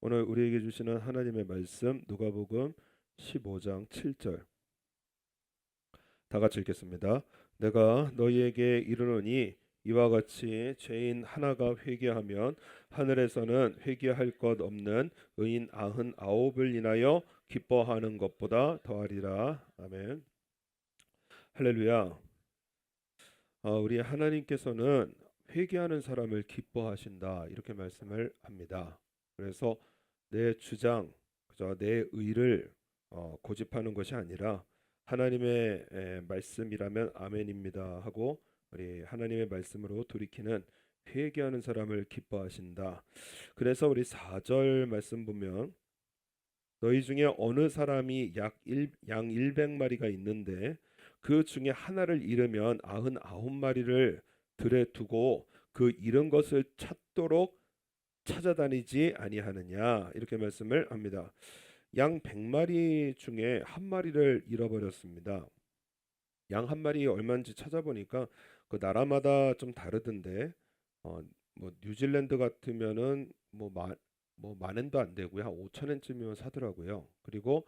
오늘 우리에게 주시는 하나님의 말씀 누가복음 15장 7절 다 같이 읽겠습니다. 내가 너희에게 이르노니 이와 같이 죄인 하나가 회개하면 하늘에서는 회개할 것 없는 의인 99을 인하여 기뻐하는 것보다 더하리라. 아멘. 할렐루야. 우리 하나님께서는 회개하는 사람을 기뻐하신다 이렇게 말씀을 합니다. 그래서 내 주장, 그저 내 의를 고집하는 것이 아니라 하나님의 말씀이라면 아멘입니다 하고 우리 하나님의 말씀으로 돌이키는 회개하는 사람을 기뻐하신다. 그래서 우리 4절 말씀 보면 너희 중에 어느 사람이 양 100마리가 있는데 그 중에 하나를 잃으면 99마리를 들에 두고 그 잃은 것을 찾도록 찾아다니지 아니하느냐 이렇게 말씀을 합니다. 양 100마리 중에 한 마리를 잃어버렸습니다. 양 한 마리 얼마인지 찾아보니까 그 나라마다 좀 다르던데 뭐 뉴질랜드 같으면은 뭐 만엔도 안 되고요. 한 5천 엔쯤이면 사더라고요. 그리고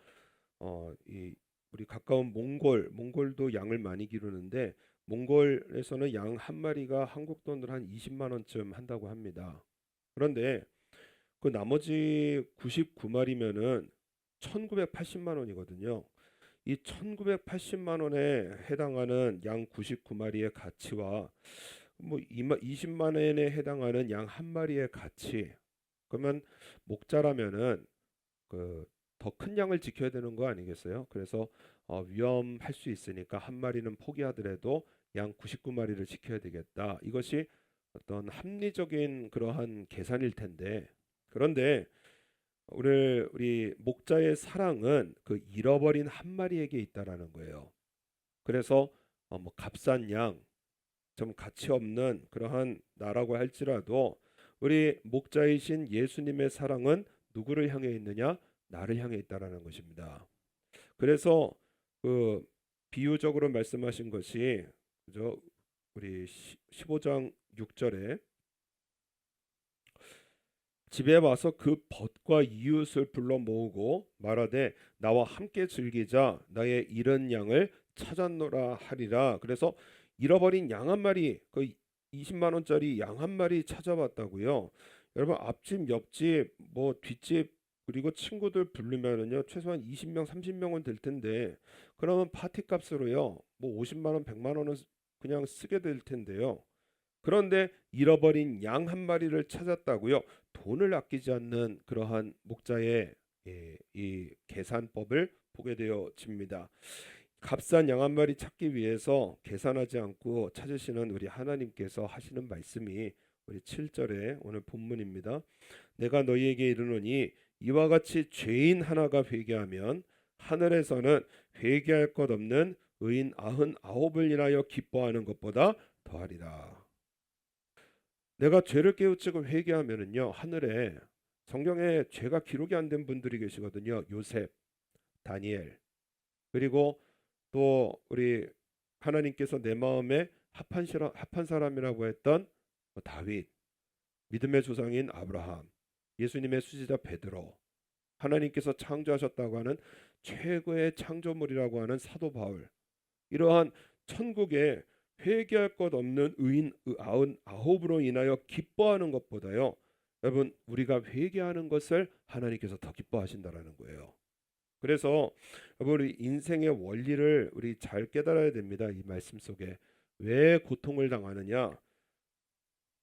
이 우리 가까운 몽골도 양을 많이 기르는데 몽골에서는 양 한 마리가 한국 돈으로 한 20만 원쯤 한다고 합니다. 그런데 그 나머지 99마리면은 1980만 원이거든요. 이 1980만 원에 해당하는 양 99마리의 가치와 뭐 20만 원에 해당하는 양 한 마리의 가치, 그러면 목자라면은 그 더 큰 양을 지켜야 되는 거 아니겠어요? 그래서 위험할 수 있으니까 한 마리는 포기하더라도 양 99마리를 지켜야 되겠다. 이것이 어떤 합리적인 그러한 계산일 텐데, 그런데 우리 목자의 사랑은 그 잃어버린 한 마리에게 있다라는 거예요. 그래서 뭐 값싼 양, 좀 가치 없는 그러한 나라고 할지라도 우리 목자이신 예수님의 사랑은 누구를 향해 있느냐? 나를 향해 있다라는 것입니다. 그래서 그 비유적으로 말씀하신 것이 그죠? 우리 15장 6절에 집에 와서 그 벗과 이웃을 불러 모으고 말하되 나와 함께 즐기자 나의 잃은 양을 찾았노라 하리라. 그래서 잃어버린 양 한 마리, 그 20만 원짜리 양 한 마리 찾아봤다고요. 여러분 앞집 옆집 뭐 뒷집 그리고 친구들 부르면은요 최소한 20명 30명은 될 텐데 그러면 파티 값으로요 뭐 50만 원 100만 원은 그냥 쓰게 될 텐데요. 그런데 잃어버린 양 한 마리를 찾았다고요. 돈을 아끼지 않는 그러한 목자의 이 계산법을 보게 되어집니다. 값싼 양 한 마리 찾기 위해서 계산하지 않고 찾으시는 우리 하나님께서 하시는 말씀이 우리 7절에 오늘 본문입니다. 내가 너희에게 이르노니 이와 같이 죄인 하나가 회개하면 하늘에서는 회개할 것 없는 의인 99을 인하여 기뻐하는 것보다 더하리라. 내가 죄를 깨우치고 회개하면은요 하늘에 성경에 죄가 기록이 안 된 분들이 계시거든요. 요셉, 다니엘, 그리고 또 우리 하나님께서 내 마음에 합한 사람이라고 했던 다윗, 믿음의 조상인 아브라함, 예수님의 수지자 베드로, 하나님께서 창조하셨다고 하는 최고의 창조물이라고 하는 사도 바울, 이러한 천국에 회개할 것 없는 의인 99으로 인하여 기뻐하는 것보다요 여러분 우리가 회개하는 것을 하나님께서 더 기뻐하신다라는 거예요. 그래서 여러분 우리 인생의 원리를 우리 잘 깨달아야 됩니다. 이 말씀 속에 왜 고통을 당하느냐,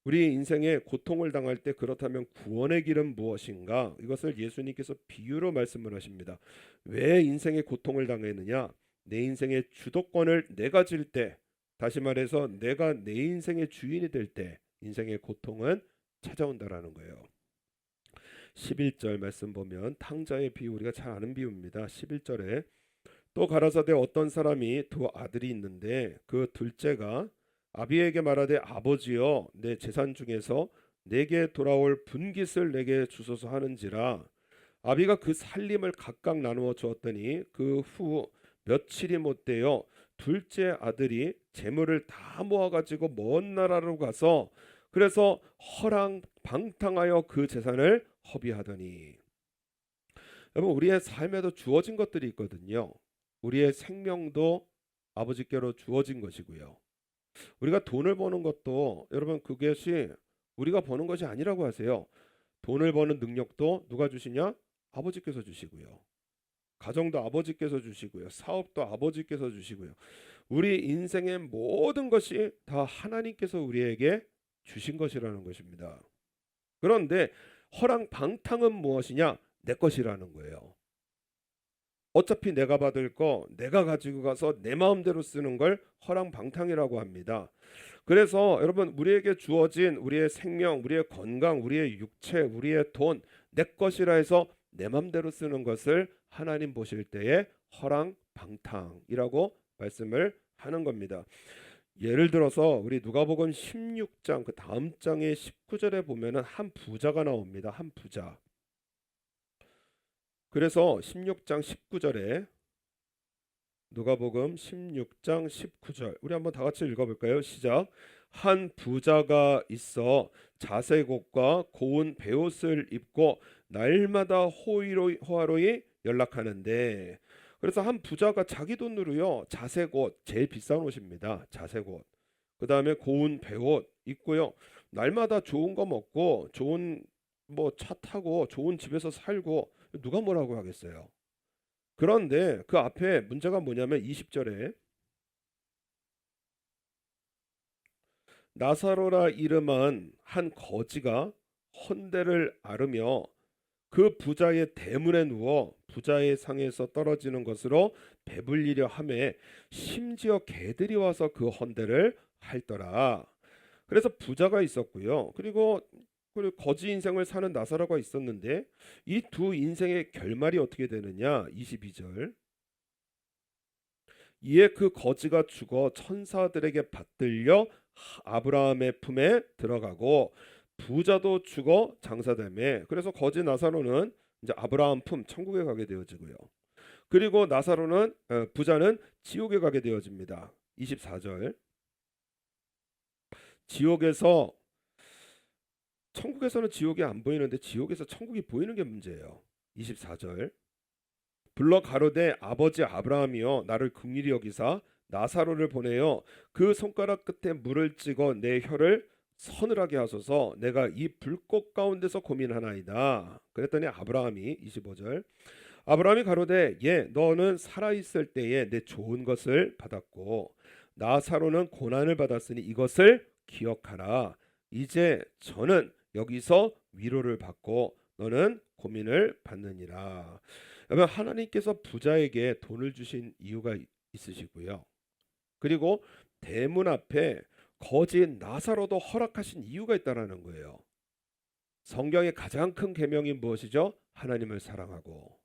우리 인생에 고통을 당할 때 그렇다면 구원의 길은 무엇인가, 이것을 예수님께서 비유로 말씀을 하십니다. 왜 인생의 고통을 당했느냐, 내 인생의 주도권을 내가 질 때, 다시 말해서 내가 내 인생의 주인이 될 때 인생의 고통은 찾아온다라는 거예요. 11절 말씀 보면 탕자의 비유, 우리가 잘 아는 비유입니다. 11절에 또 가라사대 어떤 사람이 두 아들이 있는데 그 둘째가 아비에게 말하되 아버지여 내 재산 중에서 내게 돌아올 분깃을 내게 주소서 하는지라. 아비가 그 살림을 각각 나누어 주었더니 그 후 며칠이 못되어 둘째 아들이 재물을 다 모아가지고 먼 나라로 가서 그래서 허랑방탕하여 그 재산을 허비하더니. 여러분 우리의 삶에도 주어진 것들이 있거든요. 우리의 생명도 아버지께로 주어진 것이고요. 우리가 돈을 버는 것도 여러분 그것이 우리가 버는 것이 아니라고 하세요. 돈을 버는 능력도 누가 주시냐? 아버지께서 주시고요. 가정도 아버지께서 주시고요. 사업도 아버지께서 주시고요. 우리 인생의 모든 것이 다 하나님께서 우리에게 주신 것이라는 것입니다. 그런데 허랑방탕은 무엇이냐? 내 것이라는 거예요. 어차피 내가 받을 거 내가 가지고 가서 내 마음대로 쓰는 걸 허랑방탕이라고 합니다. 그래서 여러분 우리에게 주어진 우리의 생명, 우리의 건강, 우리의 육체, 우리의 돈 내 것이라 해서 내 마음대로 쓰는 것을 하나님 보실 때에 허랑방탕이라고 말씀을 하는 겁니다. 예를 들어서 우리 누가복음 16장 그 다음 장의 19절에 보면은 한 부자가 나옵니다. 한 부자. 그래서 16장 19절에 누가복음 16장 19절 우리 한번 다 같이 읽어볼까요? 시작. 한 부자가 있어 자색옷과 고운 베옷을 입고 날마다 호화로이 연락하는데 그래서 한 부자가 자기 돈으로요 자색옷 제일 비싼 옷입니다. 자색옷 그 다음에 고운 베옷 입고요 날마다 좋은 거 먹고 좋은 뭐 차 타고 좋은 집에서 살고 누가 뭐라고 하겠어요. 그런데 그 앞에 문제가 뭐냐면 20절에 나사로라 이름한 한 거지가 헌대를 앓으며 그 부자의 대문에 누워 부자의 상에서 떨어지는 것으로 배불리려 하매 심지어 개들이 와서 그 헌대를 핥더라. 그래서 부자가 있었고요. 그리고 거지 인생을 사는 나사로가 있었는데 이 두 인생의 결말이 어떻게 되느냐? 22절. 이에 그 거지가 죽어 천사들에게 받들려 아브라함의 품에 들어가고 부자도 죽어 장사되매 그래서 거지 나사로는 이제 아브라함 품 천국에 가게 되어지고요. 그리고 나사로는 부자는 지옥에 가게 되어집니다. 24절. 지옥에서 천국에서는 지옥이 안 보이는데 지옥에서 천국이 보이는 게 문제예요. 24절. 불러 가로되 아버지 아브라함이여 나를 긍휼히 여기사 나사로를 보내어 그 손가락 끝에 물을 찍어 내 혀를 서늘하게 하소서 내가 이 불꽃 가운데서 고민하나이다. 그랬더니 아브라함이 25절 아브라함이 가로되 예 너는 살아있을 때에 내 좋은 것을 받았고 나사로는 고난을 받았으니 이것을 기억하라. 이제 저는 여기서 위로를 받고 너는 고민을 받느니라. 여러분 하나님께서 부자에게 돈을 주신 이유가 있으시고요. 그리고 대문 앞에 거지 나사로도 허락하신 이유가 있다라는 거예요. 성경의 가장 큰 계명이 무엇이죠? 하나님을 사랑하고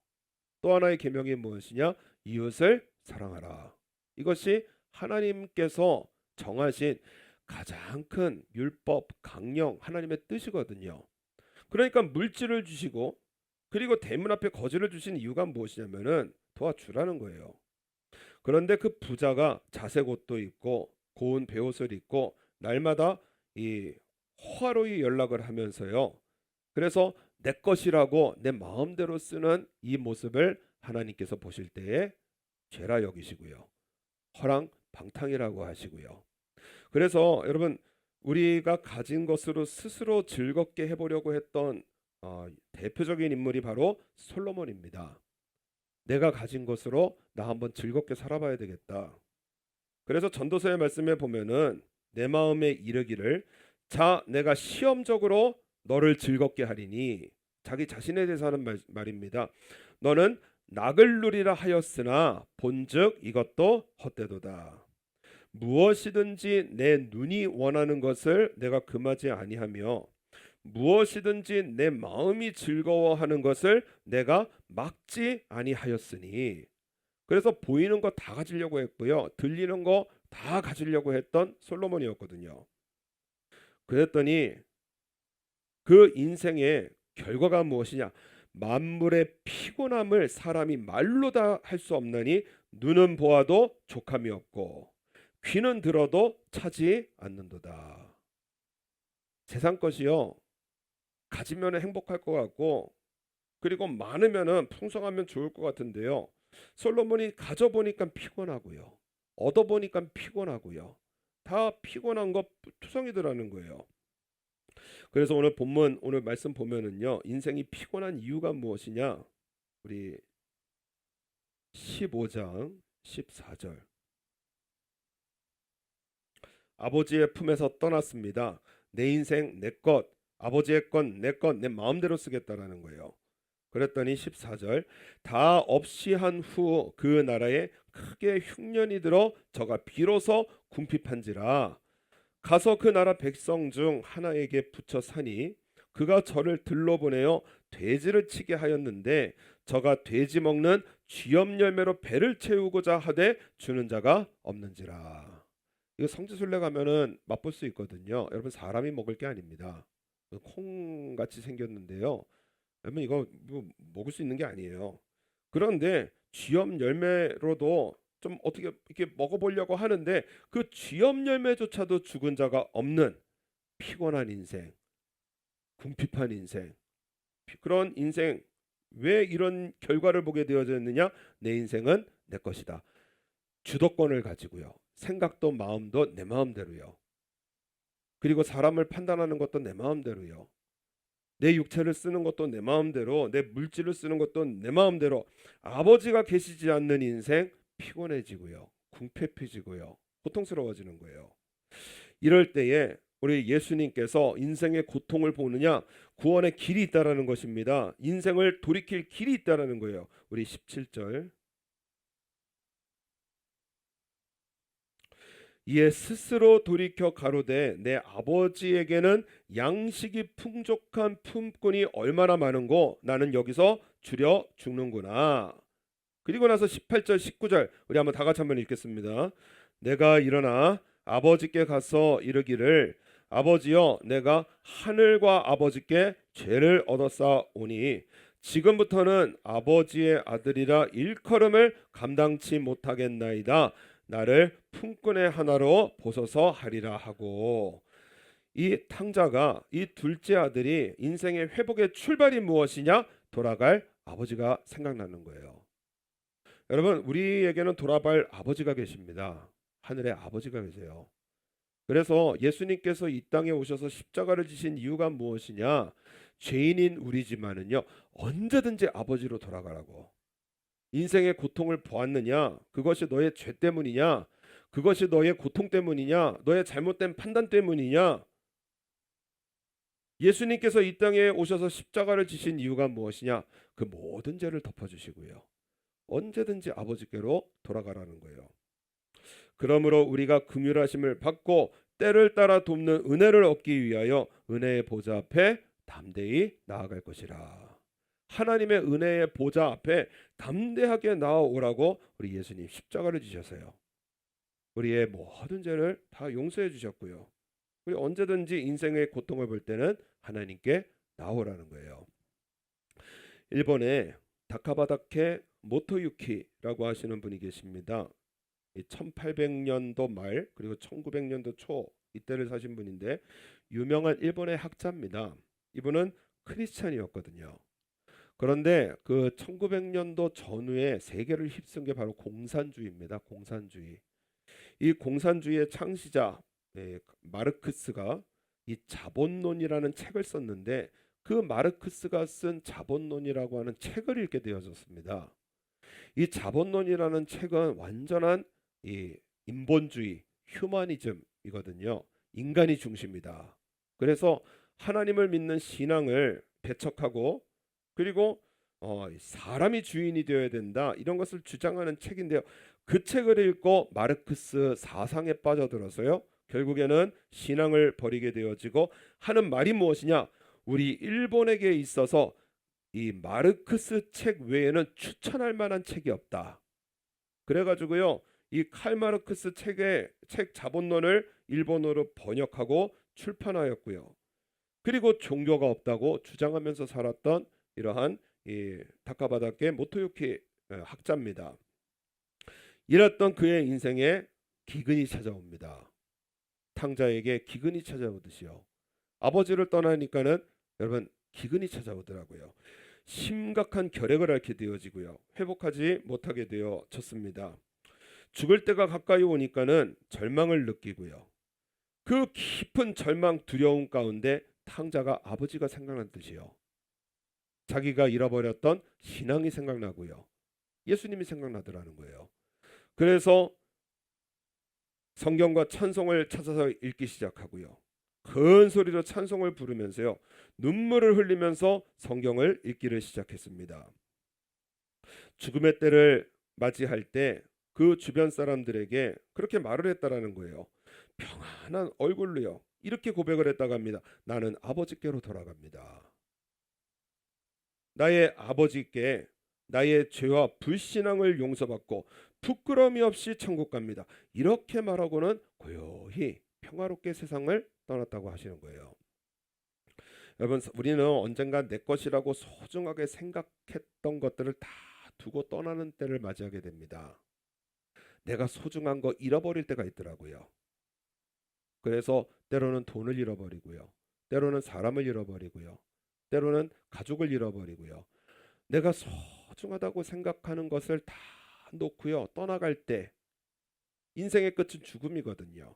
또 하나의 계명이 무엇이냐? 이웃을 사랑하라. 이것이 하나님께서 정하신 가장 큰 율법 강령 하나님의 뜻이거든요. 그러니까 물질을 주시고 그리고 대문 앞에 거지를 주신 이유가 무엇이냐면은 도와주라는 거예요. 그런데 그 부자가 자색 옷도 입고 고운 베옷을 입고 날마다 이 호화로이 연락을 하면서요. 그래서 내 것이라고 내 마음대로 쓰는 이 모습을 하나님께서 보실 때에 죄라 여기시고요. 허랑방탕이라고 하시고요. 그래서 여러분 우리가 가진 것으로 스스로 즐겁게 해보려고 했던 대표적인 인물이 바로 솔로몬입니다. 내가 가진 것으로 나 한번 즐겁게 살아봐야 되겠다. 그래서 전도서의 말씀에 보면은 내 마음에 이르기를 자 내가 시험적으로 너를 즐겁게 하리니 자기 자신에 대해서 하는 말입니다. 너는 낙을 누리라 하였으나 본즉 이것도 헛되도다. 무엇이든지 내 눈이 원하는 것을 내가 금하지 아니하며 무엇이든지 내 마음이 즐거워하는 것을 내가 막지 아니하였으니 그래서 보이는 거 다 가지려고 했고요. 들리는 거 다 가지려고 했던 솔로몬이었거든요. 그랬더니 그 인생의 결과가 무엇이냐? 만물의 피곤함을 사람이 말로 다 할 수 없나니 눈은 보아도 족함이 없고 귀는 들어도 차지 않는도다. 세상 것이요 가지면 행복할 것 같고 그리고 많으면은 풍성하면 좋을 것 같은데요. 솔로몬이 가져보니까 피곤하고요. 얻어보니까 피곤하고요. 다 피곤한 것 투성이더라는 거예요. 그래서 오늘 본문 오늘 말씀 보면은요. 인생이 피곤한 이유가 무엇이냐? 우리 15장 14절. 아버지의 품에서 떠났습니다. 내 인생 내 것, 아버지의 건 내 것, 내 마음대로 쓰겠다라는 거예요. 그랬더니 14절 다 없이 한 후 그 나라에 크게 흉년이 들어 저가 비로소 궁핍한지라 가서 그 나라 백성 중 하나에게 붙여 사니 그가 저를 들러보내어 돼지를 치게 하였는데 저가 돼지 먹는 쥐염 열매로 배를 채우고자 하되 주는 자가 없는지라. 이거 성지순례 가면은 맛볼 수 있거든요. 여러분 사람이 먹을 게 아닙니다. 콩 같이 생겼는데요. 여러분 이거 뭐 먹을 수 있는 게 아니에요. 그런데 쥐염 열매로도 좀 어떻게 이렇게 먹어보려고 하는데 그 쥐염 열매조차도 죽은 자가 없는 피곤한 인생, 궁핍한 인생, 그런 인생. 왜 이런 결과를 보게 되어졌느냐? 내 인생은 내 것이다. 주도권을 가지고요. 생각도 마음도 내 마음대로요. 그리고 사람을 판단하는 것도 내 마음대로요. 내 육체를 쓰는 것도 내 마음대로, 내 물질을 쓰는 것도 내 마음대로. 아버지가 계시지 않는 인생 피곤해지고요. 궁핍해지고요. 고통스러워지는 거예요. 이럴 때에 우리 예수님께서 인생의 고통을 보느냐? 구원의 길이 있다라는 것입니다. 인생을 돌이킬 길이 있다라는 거예요. 우리 17절. 이에 스스로 돌이켜 가로되 내 아버지에게는 양식이 풍족한 품꾼이 얼마나 많은고 나는 여기서 줄여 죽는구나. 그리고 나서 18절 19절 우리 한번 다 같이 한번 읽겠습니다. 내가 일어나 아버지께 가서 이르기를 아버지여 내가 하늘과 아버지께 죄를 얻었사오니 지금부터는 아버지의 아들이라 일컬음을 감당치 못하겠나이다. 나를 품꾼의 하나로 보소서 하리라 하고, 이 탕자가 이 둘째 아들이 인생의 회복의 출발이 무엇이냐? 돌아갈 아버지가 생각나는 거예요. 여러분 우리에게는 돌아갈 아버지가 계십니다. 하늘의 아버지가 계세요. 그래서 예수님께서 이 땅에 오셔서 십자가를 지신 이유가 무엇이냐? 죄인인 우리지만은요 언제든지 아버지로 돌아가라고. 인생의 고통을 보았느냐? 그것이 너의 죄 때문이냐? 그것이 너의 고통 때문이냐? 너의 잘못된 판단 때문이냐? 예수님께서 이 땅에 오셔서 십자가를 지신 이유가 무엇이냐? 그 모든 죄를 덮어주시고요. 언제든지 아버지께로 돌아가라는 거예요. 그러므로 우리가 긍휼하심을 받고 때를 따라 돕는 은혜를 얻기 위하여 은혜의 보좌 앞에 담대히 나아갈 것이라. 하나님의 은혜의 보좌 앞에 담대하게 나아오라고 우리 예수님 십자가를 지셔서요. 우리의 모든 죄를 다 용서해 주셨고요. 우리 언제든지 인생의 고통을 볼 때는 하나님께 나오라는 거예요. 일본에 다카바다케 모토유키라고 하시는 분이 계십니다. 1800년도 말 그리고 1900년도 초 이때를 사신 분인데 유명한 일본의 학자입니다. 이분은 크리스찬이었거든요. 그런데 그 1900년도 전후에 세계를 휩쓴 게 바로 공산주의입니다. 공산주의. 이 공산주의의 창시자 마르크스가 이 자본론이라는 책을 썼는데 그 마르크스가 쓴 자본론이라고 하는 책을 읽게 되어졌습니다. 이 자본론이라는 책은 완전한 이 인본주의, 휴머니즘이거든요. 인간이 중심이다. 그래서 하나님을 믿는 신앙을 배척하고 그리고 사람이 주인이 되어야 된다 이런 것을 주장하는 책인데요. 그 책을 읽고 마르크스 사상에 빠져들어서요. 결국에는 신앙을 버리게 되어지고 하는 말이 무엇이냐? 우리 일본에게 있어서 이 마르크스 책 외에는 추천할 만한 책이 없다. 그래가지고요. 이 칼 마르크스 책 자본론을 일본어로 번역하고 출판하였고요. 그리고 종교가 없다고 주장하면서 살았던 이러한 이 다카바다케 모토유키 학자입니다. 이랬던 그의 인생에 기근이 찾아옵니다. 탕자에게 기근이 찾아오듯이요. 아버지를 떠나니까는 여러분 기근이 찾아오더라고요. 심각한 결핵을 앓게 되어지고요. 회복하지 못하게 되어졌습니다. 죽을 때가 가까이 오니까는 절망을 느끼고요. 그 깊은 절망 두려움 가운데 탕자가 아버지가 생각난 듯이요. 자기가 잃어버렸던 신앙이 생각나고요. 예수님이 생각나더라는 거예요. 그래서 성경과 찬송을 찾아서 읽기 시작하고요. 큰 소리로 찬송을 부르면서요. 눈물을 흘리면서 성경을 읽기를 시작했습니다. 죽음의 때를 맞이할 때 그 주변 사람들에게 그렇게 말을 했다라는 거예요. 평안한 얼굴로요. 이렇게 고백을 했다고 합니다. 나는 아버지께로 돌아갑니다. 나의 아버지께 나의 죄와 불신앙을 용서받고 부끄러움이 없이 천국 갑니다. 이렇게 말하고는 고요히 평화롭게 세상을 떠났다고 하시는 거예요. 여러분, 우리는 언젠가 내 것이라고 소중하게 생각했던 것들을 다 두고 떠나는 때를 맞이하게 됩니다. 내가 소중한 거 잃어버릴 때가 있더라고요. 그래서 때로는 돈을 잃어버리고요. 때로는 사람을 잃어버리고요. 때로는 가족을 잃어버리고요. 내가 소중하다고 생각하는 것을 다 놓고요. 떠나갈 때 인생의 끝은 죽음이거든요.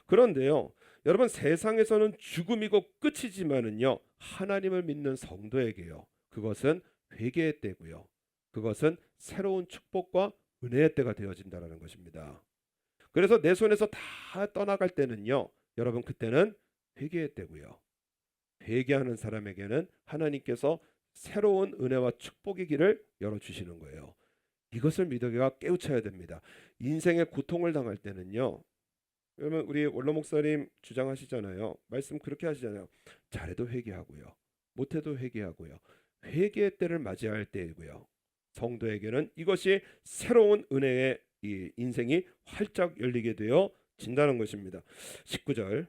그런데요. 여러분, 세상에서는 죽음이고 끝이지만은요. 하나님을 믿는 성도에게요. 그것은 회개의 때고요. 그것은 새로운 축복과 은혜의 때가 되어진다라는 것입니다. 그래서 내 손에서 다 떠나갈 때는요. 여러분, 그때는 회개의 때고요. 회개하는 사람에게는 하나님께서 새로운 은혜와 축복의 길을 열어주시는 거예요. 이것을 믿어가 깨우쳐야 됩니다. 인생의 고통을 당할 때는요. 여러분, 우리 원로 목사님 주장하시잖아요. 말씀 그렇게 하시잖아요. 잘해도 회개하고요. 못해도 회개하고요. 회개의 때를 맞이할 때이고요. 성도에게는 이것이 새로운 은혜의 이 인생이 활짝 열리게 되어 진다는 것입니다. 19절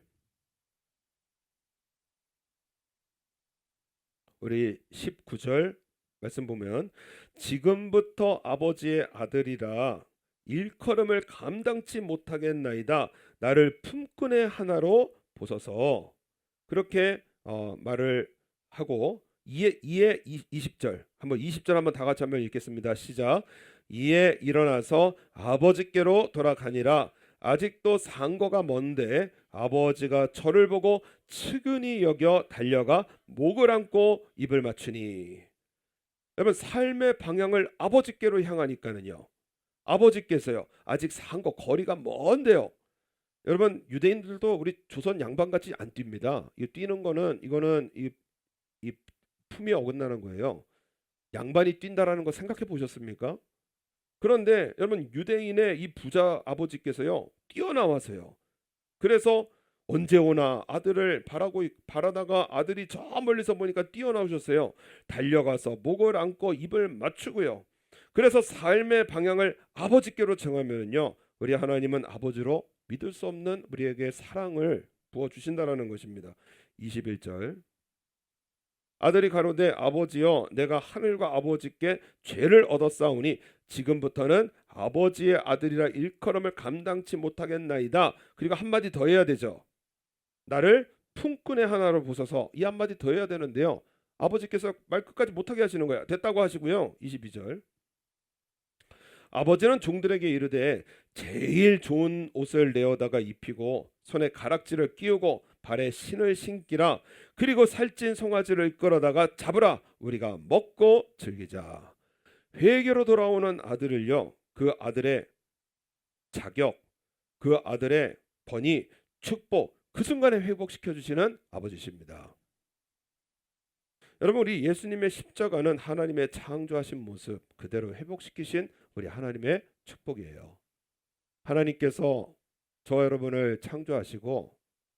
우리 19절 말씀 보면 지금부터 아버지의 아들이라 일컬음을 감당치 못하겠나이다. 나를 품꾼의 하나로 보소서. 그렇게 말을 하고 이에 20절 한번 20절 한번 다 같이 한번 읽겠습니다. 시작. 이에 일어나서 아버지께로 돌아가니라. 아직도 상거가 먼데 아버지가 저를 보고 측은히 여겨 달려가 목을 안고 입을 맞추니. 여러분, 삶의 방향을 아버지께로 향하니까는요. 아버지께서요. 아직 상거 거리가 먼데요. 여러분, 유대인들도 우리 조선 양반같이 안 뜁니다. 이 뛰는 거는 이거는 이 품이 어긋나는 거예요. 양반이 뛴다라는 거 생각해 보셨습니까? 그런데 여러분, 유대인의 이 부자 아버지께서요. 뛰어나와서요. 그래서 언제 오나 아들을 바라다가 아들이 저 멀리서 보니까 뛰어나오셨어요. 달려가서 목을 안고 입을 맞추고요. 그래서 삶의 방향을 아버지께로 정하면요. 우리 하나님은 아버지로 믿을 수 없는 우리에게 사랑을 부어 주신다라는 것입니다. 21절 아들이 가로되 아버지여 내가 하늘과 아버지께 죄를 얻었사오니 지금부터는 아버지의 아들이라 일컬음을 감당치 못하겠나이다. 그리고 한마디 더 해야 되죠. 나를 품꾼의 하나로 보소서. 이 한마디 더 해야 되는데요. 아버지께서 말 끝까지 못하게 하시는 거야. 됐다고 하시고요. 22절 아버지는 종들에게 이르되 제일 좋은 옷을 내어다가 입히고 손에 가락지를 끼우고 발에 신을 신기라. 그리고 살찐 송아지를 끌어다가 잡으라. 우리가 먹고 즐기자. 회개로 돌아오는 아들을요. 그 아들의 자격, 그 아들의 번위, 축복 그 순간에 회복시켜 주시는 아버지십니다. 여러분, 우리 예수님의 십자가는 하나님의 창조하신 모습 그대로 회복시키신 우리 하나님의 축복이에요. 하나님께서 저 여러분을 창조하시고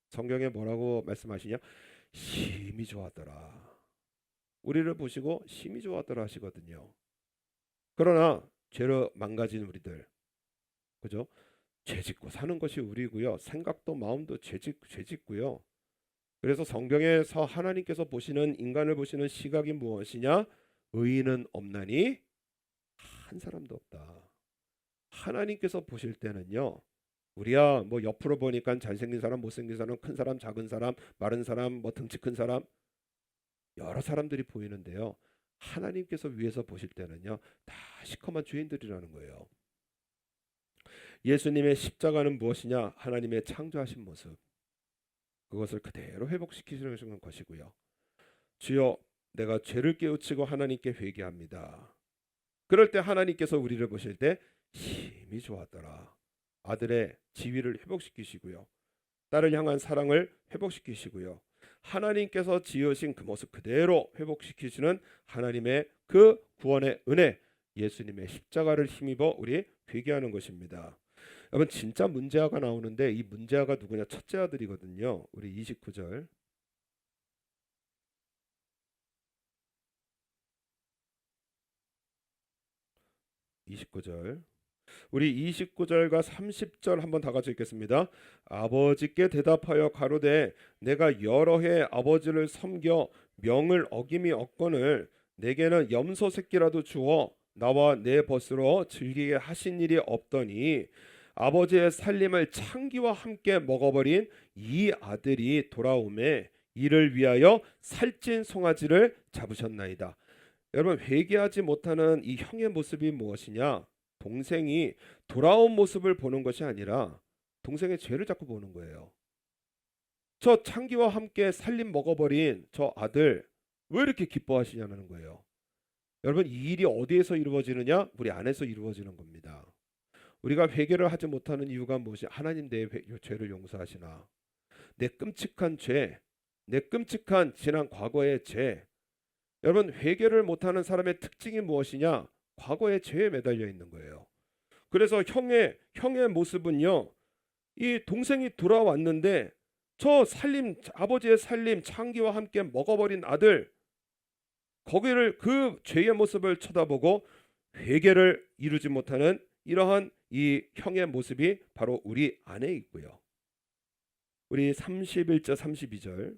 성경에 뭐라고 말씀하시냐? 심히 좋았더라. 우리를 보시고 심히 좋았더라 하시거든요. 그러나 죄로 망가진 우리들, 그죠? 죄짓고 사는 것이 우리고요. 생각도 마음도 죄짓고요. 그래서 성경에서 하나님께서 보시는 인간을 보시는 시각이 무엇이냐? 의인은 없나니 한 사람도 없다. 하나님께서 보실 때는요. 우리야 뭐 옆으로 보니까 잘생긴 사람, 못생긴 사람, 큰 사람, 작은 사람, 마른 사람, 뭐 등치 큰 사람 여러 사람들이 보이는데요. 하나님께서 위에서 보실 때는요, 다 시커먼 죄인들이라는 거예요. 예수님의 십자가는 무엇이냐? 하나님의 창조하신 모습, 그것을 그대로 회복시키시는 것이고요. 주여, 내가 죄를 깨우치고 하나님께 회개합니다. 그럴 때 하나님께서 우리를 보실 때 힘이 좋았더라. 아들의 지위를 회복시키시고요. 딸을 향한 사랑을 회복시키시고요. 하나님께서 지으신 그 모습 그대로 회복시키시는 하나님의 그 구원의 은혜, 예수님의 십자가를 힘입어 우리 회개하는 것입니다. 여러분, 진짜 문제아가 나오는데 이 문제아가 누구냐? 첫째 아들이거든요. 우리 29절. 29절. 우리 29절과 30절 한번 다 같이 읽겠습니다. 아버지께 대답하여 가로되 내가 여러 해 아버지를 섬겨 명을 어김이 없거늘 내게는 염소 새끼라도 주어 나와 내 벗으로 즐기게 하신 일이 없더니 아버지의 살림을 창기와 함께 먹어버린 이 아들이 돌아오매 이를 위하여 살찐 송아지를 잡으셨나이다. 여러분, 회개하지 못하는 이 형의 모습이 무엇이냐? 동생이 돌아온 모습을 보는 것이 아니라 동생의 죄를 자꾸 보는 거예요. 저 창기와 함께 살림 먹어버린 저 아들 왜 이렇게 기뻐하시냐는 거예요. 여러분, 이 일이 어디에서 이루어지느냐? 우리 안에서 이루어지는 겁니다. 우리가 회개를 하지 못하는 이유가 무엇이? 하나님 내 죄를 용서하시나? 내 끔찍한 죄, 내 끔찍한 지난 과거의 죄. 여러분, 회개를 못하는 사람의 특징이 무엇이냐? 과거의 죄에 매달려 있는 거예요. 그래서 형의 모습은요, 이 동생이 돌아왔는데 저 살림, 아버지의 살림 창기와 함께 먹어버린 아들, 거기를 그 죄의 모습을 쳐다보고 회개를 이루지 못하는 이러한 이 형의 모습이 바로 우리 안에 있고요. 우리 31절 32절.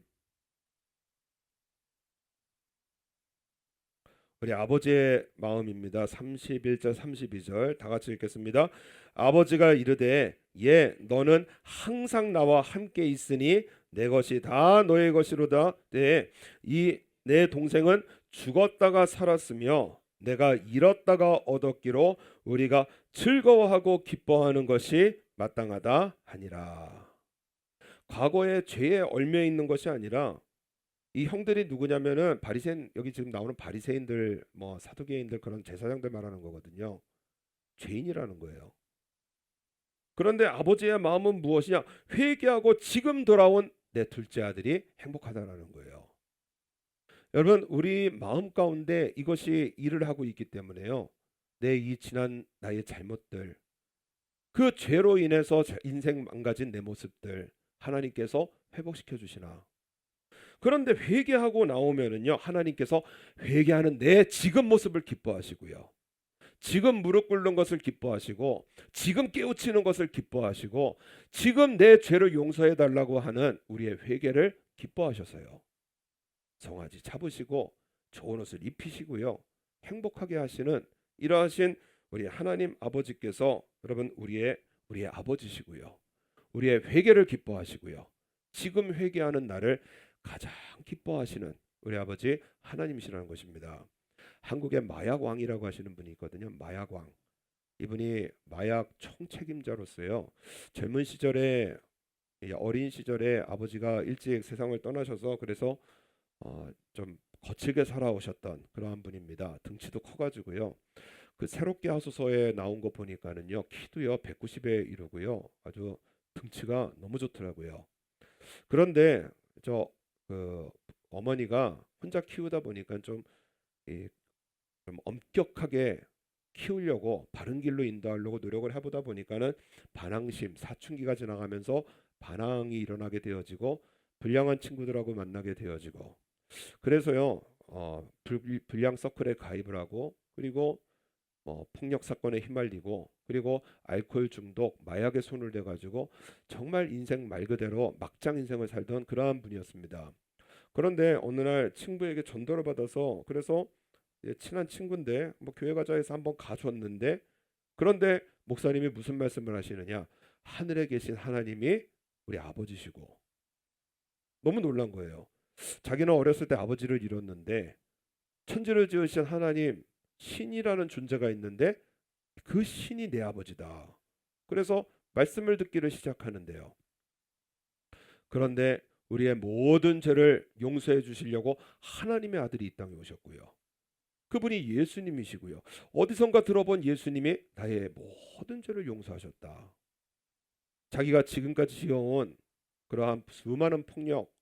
우리 아버지의 마음입니다. 31절 32절 다 같이 읽겠습니다. 아버지가 이르되 예 너는 항상 나와 함께 있으니 내 것이 다 너의 것이로다. 내 동생은 죽었다가 살았으며 내가 잃었다가 얻었기로 우리가 즐거워하고 기뻐하는 것이 마땅하다 하니라. 과거의 죄에 얽매여 있는 것이 아니라 이 형들이 누구냐면은 바리새인, 여기 지금 나오는 바리새인들, 뭐 사두개인들, 그런 제사장들 말하는 거거든요. 죄인이라는 거예요. 그런데 아버지의 마음은 무엇이냐? 회개하고 지금 돌아온 내 둘째 아들이 행복하다라는 거예요. 여러분, 우리 마음 가운데 이것이 일을 하고 있기 때문에요. 내 이 지난 나의 잘못들, 그 죄로 인해서 인생 망가진 내 모습들 하나님께서 회복시켜 주시나? 그런데 회개하고 나오면은요, 하나님께서 회개하는 내 지금 모습을 기뻐하시고요. 지금 무릎 꿇는 것을 기뻐하시고, 지금 깨우치는 것을 기뻐하시고, 지금 내 죄를 용서해 달라고 하는 우리의 회개를 기뻐하셔서요. 송아지 잡으시고 좋은 옷을 입히시고요. 행복하게 하시는 이러하신 우리 하나님 아버지께서 여러분 우리의 아버지시고요. 우리의 회개를 기뻐하시고요. 지금 회개하는 나를 가장 기뻐하시는 우리 아버지 하나님이시라는 것입니다. 한국의 마약왕이라고 하시는 분이 있거든요. 마약왕. 이분이 마약 총책임자로서요. 젊은 시절에, 어린 시절에 아버지가 일찍 세상을 떠나셔서 그래서 좀 거칠게 살아오셨던 그러한 분입니다. 등치도 커가지고요. 그 새롭게 하소서에 나온 거 보니까는요, 키도요 190에 이르고요. 아주 등치가 너무 좋더라고요. 그런데 그 어머니가 혼자 키우다 보니까 좀 엄격하게 키우려고 바른 길로 인도하려고 노력을 해보다 보니까는 반항심, 사춘기가 지나가면서 반항이 일어나게 되어지고 불량한 친구들하고 만나게 되어지고 그래서요 불량 서클에 가입을 하고 그리고 폭력 사건에 휘말리고 그리고 알코올 중독, 마약에 손을 대가지고 정말 인생 말 그대로 막장 인생을 살던 그러한 분이었습니다. 그런데 어느 날 친구에게 전도를 받아서 그래서 친한 친구인데 뭐 교회 가자 해서 한번 가줬는데 그런데 목사님이 무슨 말씀을 하시느냐? 하늘에 계신 하나님이 우리 아버지시고 너무 놀란 거예요. 자기는 어렸을 때 아버지를 잃었는데 천지를 지으신 하나님, 신이라는 존재가 있는데 그 신이 내 아버지다. 그래서 말씀을 듣기를 시작하는데요. 그런데 우리의 모든 죄를 용서해 주시려고 하나님의 아들이 이 땅에 오셨고요. 그분이 예수님이시고요. 어디선가 들어본 예수님이 나의 모든 죄를 용서하셨다. 자기가 지금까지 지어온 그러한 수많은 폭력,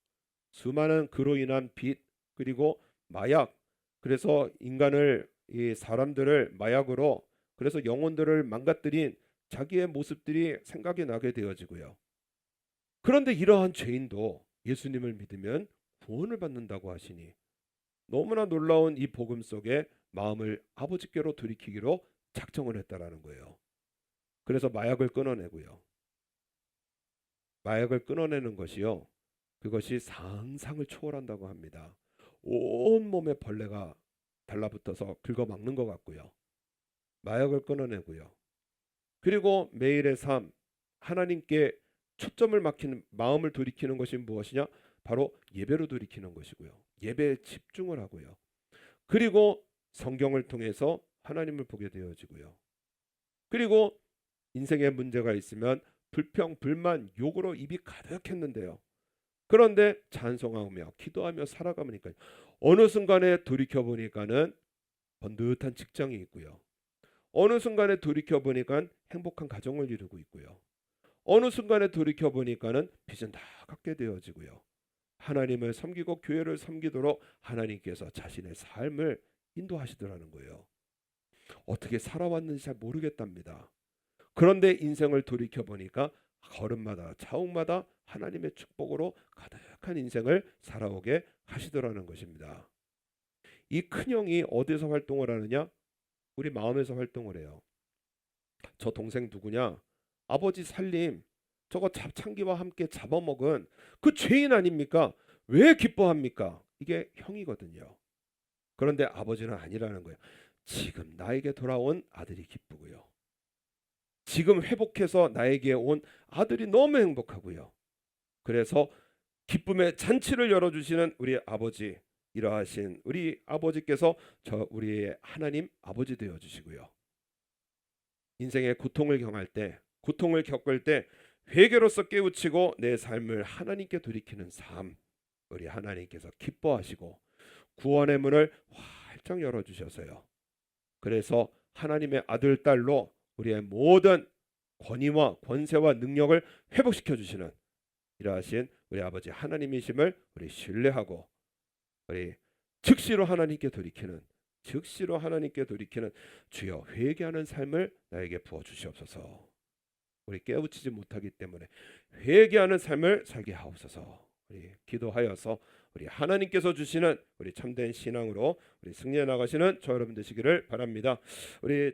수많은 그로 인한 빚, 그리고 마약, 그래서 인간을, 이 사람들을 마약으로, 그래서 영혼들을 망가뜨린 자기의 모습들이 생각이 나게 되어지고요. 그런데 이러한 죄인도 예수님을 믿으면 구원을 받는다고 하시니 너무나 놀라운 이 복음 속에 마음을 아버지께로 돌이키기로 작정을 했다라는 거예요. 그래서 마약을 끊어내고요. 마약을 끊어내는 것이요. 그것이 상상을 초월한다고 합니다. 온 몸에 벌레가 달라붙어서 긁어막는 것 같고요. 마약을 끊어내고요. 그리고 매일의 삶, 하나님께 초점을 맞추는 마음을 돌이키는 것이 무엇이냐? 바로 예배로 돌이키는 것이고요. 예배에 집중을 하고요. 그리고 성경을 통해서 하나님을 보게 되어지고요. 그리고 인생에 문제가 있으면 불평, 불만, 욕으로 입이 가득했는데요. 그런데 찬송하며 기도하며 살아가니까 어느 순간에 돌이켜 보니까는 번듯한 직장이 있고요. 어느 순간에 돌이켜 보니까 행복한 가정을 이루고 있고요. 어느 순간에 돌이켜 보니까는 빚은 다 갚게 되어지고요. 하나님을 섬기고 교회를 섬기도록 하나님께서 자신의 삶을 인도하시더라는 거예요. 어떻게 살아왔는지 잘 모르겠답니다. 그런데 인생을 돌이켜 보니까 걸음마다 차옥마다 하나님의 축복으로 가득한 인생을 살아오게 하시더라는 것입니다. 이 큰형이 어디서 활동을 하느냐? 우리 마음에서 활동을 해요. 저 동생 누구냐? 아버지 살림 저거 잡창기와 함께 잡아먹은 그 죄인 아닙니까? 왜 기뻐합니까? 이게 형이거든요. 그런데 아버지는 아니라는 거예요. 지금 나에게 돌아온 아들이 기쁘고요. 지금 회복해서 나에게 온 아들이 너무 행복하고요. 그래서 기쁨의 잔치를 열어주시는 우리 아버지, 이러하신 우리 아버지께서 저 우리의 하나님 아버지 되어 주시고요. 인생의 고통을 경할 때, 고통을 겪을 때 회개로서 깨우치고 내 삶을 하나님께 돌이키는 삶, 우리 하나님께서 기뻐하시고 구원의 문을 활짝 열어주셔서요. 그래서 하나님의 아들, 딸로 우리의 모든 권위와 권세와 능력을 회복시켜 주시는 이러하신 우리 아버지 하나님이심을 우리 신뢰하고 우리 즉시로 하나님께 돌이키는 즉시로 하나님께 돌이키는 주여 회개하는 삶을 나에게 부어 주시옵소서. 우리 깨우치지 못하기 때문에 회개하는 삶을 살게 하옵소서. 우리 기도하여서 우리 하나님께서 주시는 우리 참된 신앙으로 우리 승리해 나가시는 저 여러분 되시기를 바랍니다. 우리